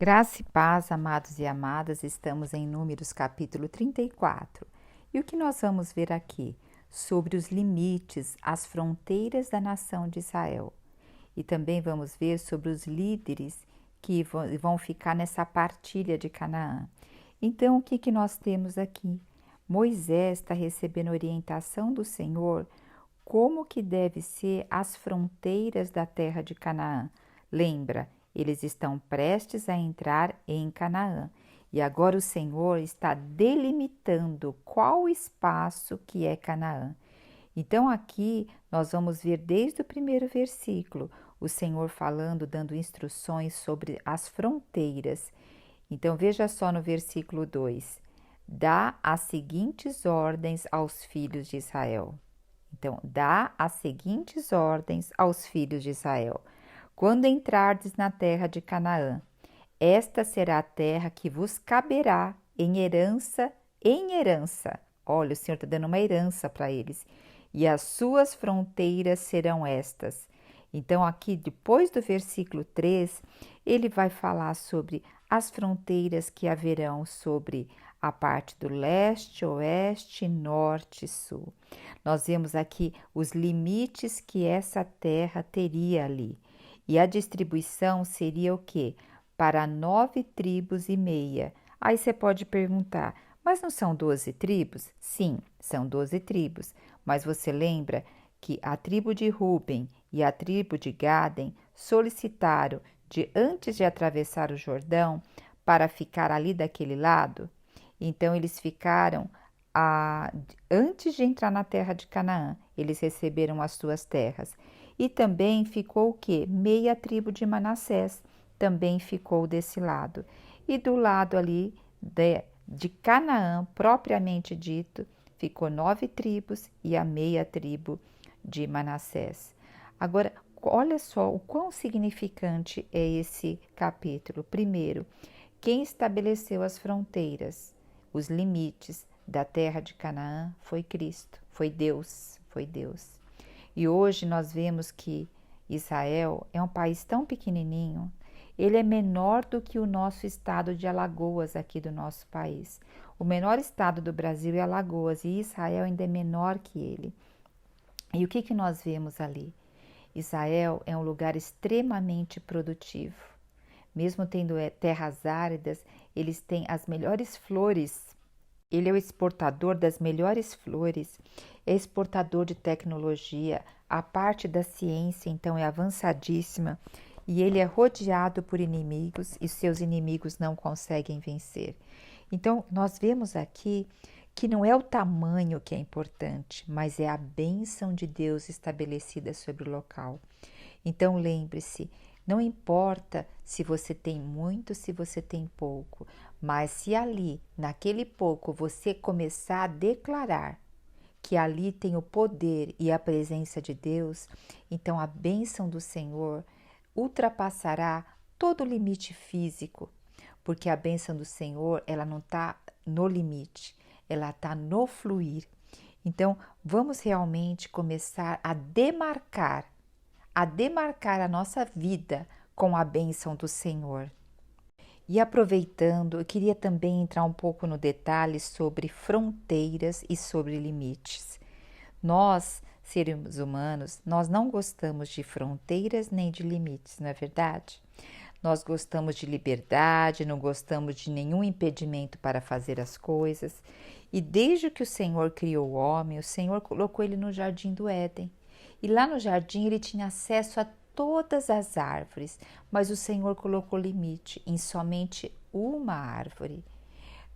Graça e paz, amados e amadas, estamos em Números capítulo 34. E o que nós vamos ver aqui? Sobre os limites, as fronteiras da nação de Israel. E também vamos ver sobre os líderes que vão ficar nessa partilha de Canaã. Então, o que nós temos aqui? Moisés está recebendo orientação do Senhor como que deve ser as fronteiras da terra de Canaã. Lembra? Eles estão prestes a entrar em Canaã e agora o Senhor está delimitando qual espaço que é Canaã. Então aqui nós vamos ver desde o primeiro versículo o Senhor falando, dando instruções sobre as fronteiras. Então veja só no versículo 2: dá as seguintes ordens aos filhos de Israel. Então, dá as seguintes ordens aos filhos de Israel. Quando entrardes na terra de Canaã, esta será a terra que vos caberá em herança, em herança. Olha, o Senhor está dando uma herança para eles. E as suas fronteiras serão estas. Então, aqui, depois do versículo 3, ele vai falar sobre as fronteiras que haverão sobre a parte do leste, oeste, norte e sul. Nós vemos aqui os limites que essa terra teria ali. E a distribuição seria o quê? Para 9,5 tribos. Aí você pode perguntar, mas não são 12 tribos? Sim, são 12 tribos. Mas você lembra que a tribo de Ruben e a tribo de Gaden solicitaram antes de atravessar o Jordão para ficar ali daquele lado? Então eles ficaram antes de entrar na terra de Canaã, eles receberam as suas terras. E também ficou o quê? Meia tribo de Manassés também ficou desse lado. E do lado ali de Canaã, propriamente dito, ficou 9 tribos e a meia tribo de Manassés. Agora, olha só o quão significante é esse capítulo. Primeiro, quem estabeleceu as fronteiras, os limites da terra de Canaã foi Cristo, foi Deus, foi Deus. E hoje nós vemos que Israel é um país tão pequenininho, ele é menor do que o nosso estado de Alagoas aqui do nosso país. O menor estado do Brasil é Alagoas e Israel ainda é menor que ele. E o que nós vemos ali? Israel é um lugar extremamente produtivo. Mesmo tendo terras áridas, eles têm as melhores flores. Ele é o exportador das melhores flores, é exportador de tecnologia, a parte da ciência então é avançadíssima e ele é rodeado por inimigos e seus inimigos não conseguem vencer. Então nós vemos aqui que não é o tamanho que é importante, mas é a bênção de Deus estabelecida sobre o local. Então lembre-se, não importa se você tem muito, se você tem pouco, mas se ali, naquele pouco, você começar a declarar que ali tem o poder e a presença de Deus, então a bênção do Senhor ultrapassará todo o limite físico, porque a bênção do Senhor, ela não está no limite, ela está no fluir. Então, vamos realmente começar a demarcar a nossa vida com a bênção do Senhor. E aproveitando, eu queria também entrar um pouco no detalhe sobre fronteiras e sobre limites. Nós, seres humanos, nós não gostamos de fronteiras nem de limites, não é verdade? Nós gostamos de liberdade, não gostamos de nenhum impedimento para fazer as coisas. E desde que o Senhor criou o homem, o Senhor colocou ele no jardim do Éden. E lá no jardim ele tinha acesso a todas as árvores, mas o Senhor colocou limite em somente uma árvore.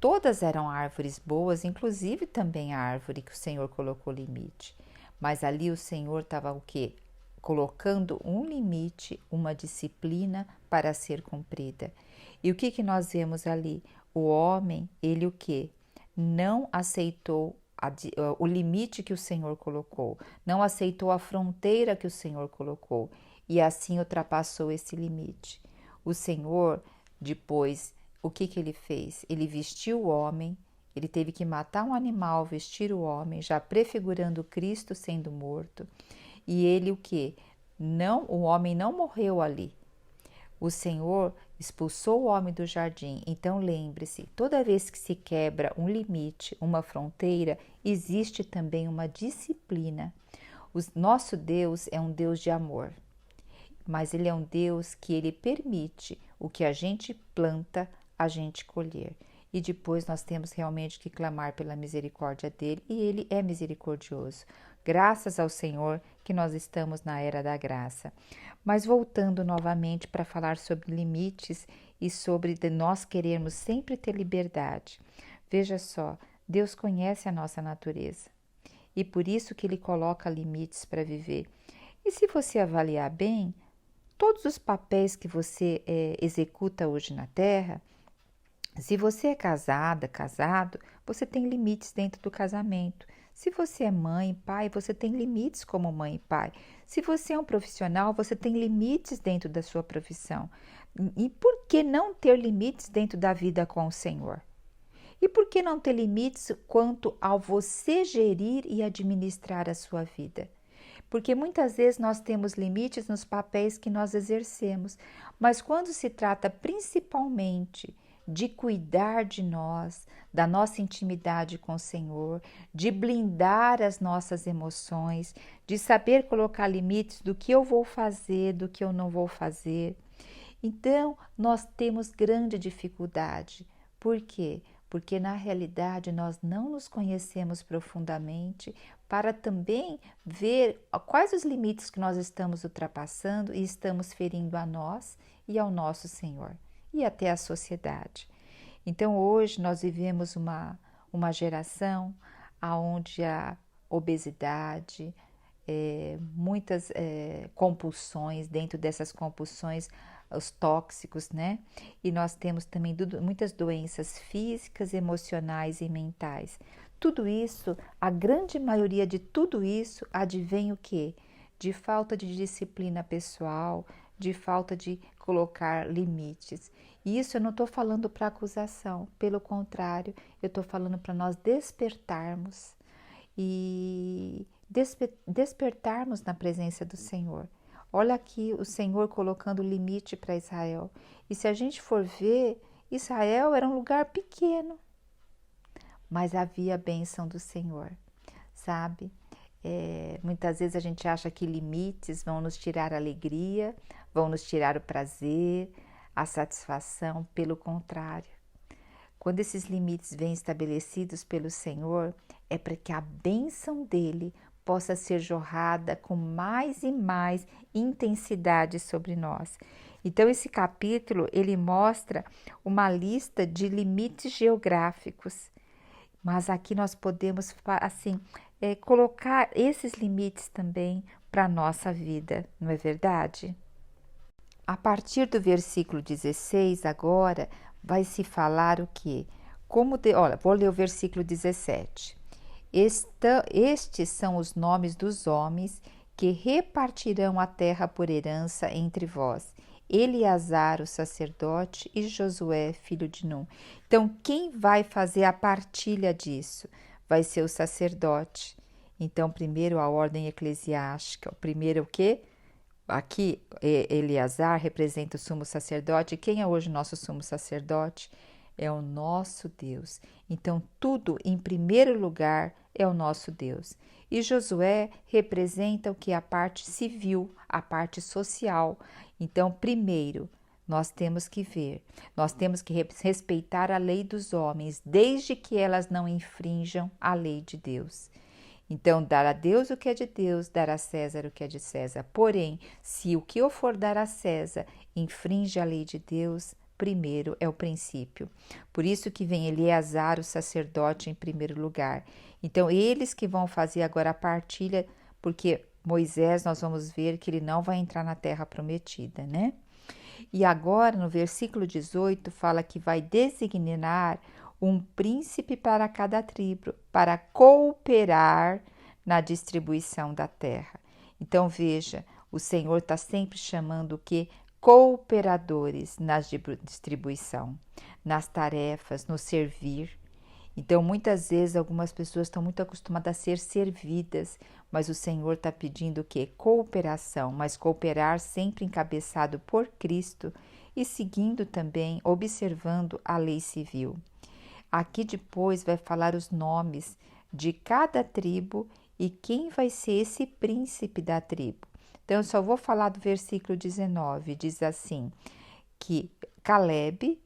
Todas eram árvores boas, inclusive também a árvore que o Senhor colocou limite. Mas ali o Senhor estava o quê? Colocando um limite, uma disciplina para ser cumprida. E o que nós vemos ali? O homem, ele o quê? Não aceitou o limite que o Senhor colocou, não aceitou a fronteira que o Senhor colocou e assim ultrapassou esse limite. O Senhor, depois, o que ele fez? Ele vestiu o homem, ele teve que matar um animal, vestir o homem, já prefigurando Cristo sendo morto. E ele o que? Não, o homem não morreu ali. O Senhor expulsou o homem do jardim. Então lembre-se, toda vez que se quebra um limite, uma fronteira, existe também uma disciplina. O nosso Deus é um Deus de amor, mas Ele é um Deus que Ele permite o que a gente planta, a gente colher. E depois nós temos realmente que clamar pela misericórdia dEle, e Ele é misericordioso. Graças ao Senhor que nós estamos na era da graça. Mas voltando novamente para falar sobre limites e sobre nós querermos sempre ter liberdade. Veja só, Deus conhece a nossa natureza e por isso que Ele coloca limites para viver. E se você avaliar bem, todos os papéis que você executa hoje na Terra, se você é casada, casado, você tem limites dentro do casamento. Se você é mãe, pai, você tem limites como mãe e pai. Se você é um profissional, você tem limites dentro da sua profissão. E por que não ter limites dentro da vida com o Senhor? E por que não ter limites quanto ao você gerir e administrar a sua vida? Porque muitas vezes nós temos limites nos papéis que nós exercemos, mas quando se trata principalmente de cuidar de nós, da nossa intimidade com o Senhor, de blindar as nossas emoções, de saber colocar limites do que eu vou fazer, do que eu não vou fazer. Então, nós temos grande dificuldade. Por quê? Porque na realidade nós não nos conhecemos profundamente para também ver quais os limites que nós estamos ultrapassando e estamos ferindo a nós e ao nosso Senhor e até a sociedade. Então hoje nós vivemos uma geração onde a obesidade, muitas compulsões, dentro dessas compulsões os tóxicos, né? E nós temos também muitas doenças físicas, emocionais e mentais. Tudo isso, a grande maioria de tudo isso advém o quê? De falta de disciplina pessoal, de falta de colocar limites. E isso eu não estou falando para acusação, pelo contrário, eu estou falando para nós despertarmos e despertarmos na presença do Senhor. Olha aqui o Senhor colocando limite para Israel. E se a gente for ver, Israel era um lugar pequeno, mas havia a bênção do Senhor, sabe? Muitas vezes a gente acha que limites vão nos tirar a alegria, vão nos tirar o prazer, a satisfação. Pelo contrário, quando esses limites vêm estabelecidos pelo Senhor, é para que a bênção dele possa ser jorrada com mais e mais intensidade sobre nós. Então esse capítulo, ele mostra uma lista de limites geográficos, mas aqui nós podemos, assim, colocar esses limites também para a nossa vida, não é verdade? A partir do versículo 16 agora, vai se falar o quê? Olha, vou ler o versículo 17. Estes são os nomes dos homens que repartirão a terra por herança entre vós: Eleazar, o sacerdote, e Josué, filho de Num. Então, quem vai fazer a partilha disso? Vai ser o sacerdote. Então, primeiro a ordem eclesiástica. Primeiro o quê? Aqui, Eleazar representa o sumo sacerdote. Quem é hoje o nosso sumo sacerdote? É o nosso Deus. Então, tudo em primeiro lugar é o nosso Deus. E Josué representa o que? A parte civil, a parte social. Então, primeiro, nós temos que ver, nós temos que respeitar a lei dos homens, desde que elas não infrinjam a lei de Deus. Então, dar a Deus o que é de Deus, dar a César o que é de César. Porém, se o que eu for dar a César infringe a lei de Deus, primeiro é o princípio. Por isso que vem Eleazar, o sacerdote, em primeiro lugar. Então, eles que vão fazer agora a partilha, porque Moisés, nós vamos ver que ele não vai entrar na terra prometida, né? E agora, no versículo 18, fala que vai designar um príncipe para cada tribo, para cooperar na distribuição da terra. Então, veja, o Senhor está sempre chamando o quê? Cooperadores na distribuição, nas tarefas, no servir. Então, muitas vezes, algumas pessoas estão muito acostumadas a ser servidas, mas o Senhor está pedindo o quê? Cooperação, mas cooperar sempre encabeçado por Cristo e seguindo também, observando a lei civil. Aqui depois vai falar os nomes de cada tribo e quem vai ser esse príncipe da tribo. Então, eu só vou falar do versículo 19, diz assim, que Calebe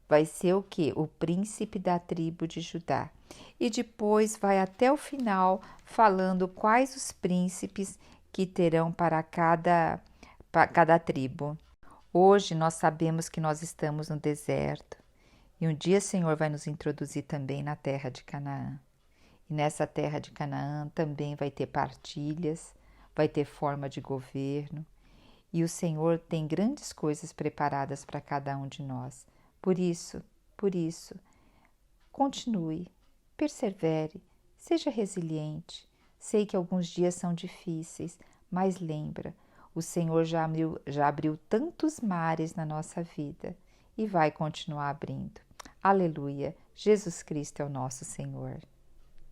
vai ser o quê? O príncipe da tribo de Judá. E depois vai até o final falando quais os príncipes que terão para cada tribo. Hoje nós sabemos que nós estamos no deserto e um dia o Senhor vai nos introduzir também na terra de Canaã. E nessa terra de Canaã também vai ter partilhas, vai ter forma de governo e o Senhor tem grandes coisas preparadas para cada um de nós. Por isso, continue, persevere, seja resiliente. Sei que alguns dias são difíceis, mas lembra, o Senhor já abriu tantos mares na nossa vida e vai continuar abrindo. Aleluia! Jesus Cristo é o nosso Senhor.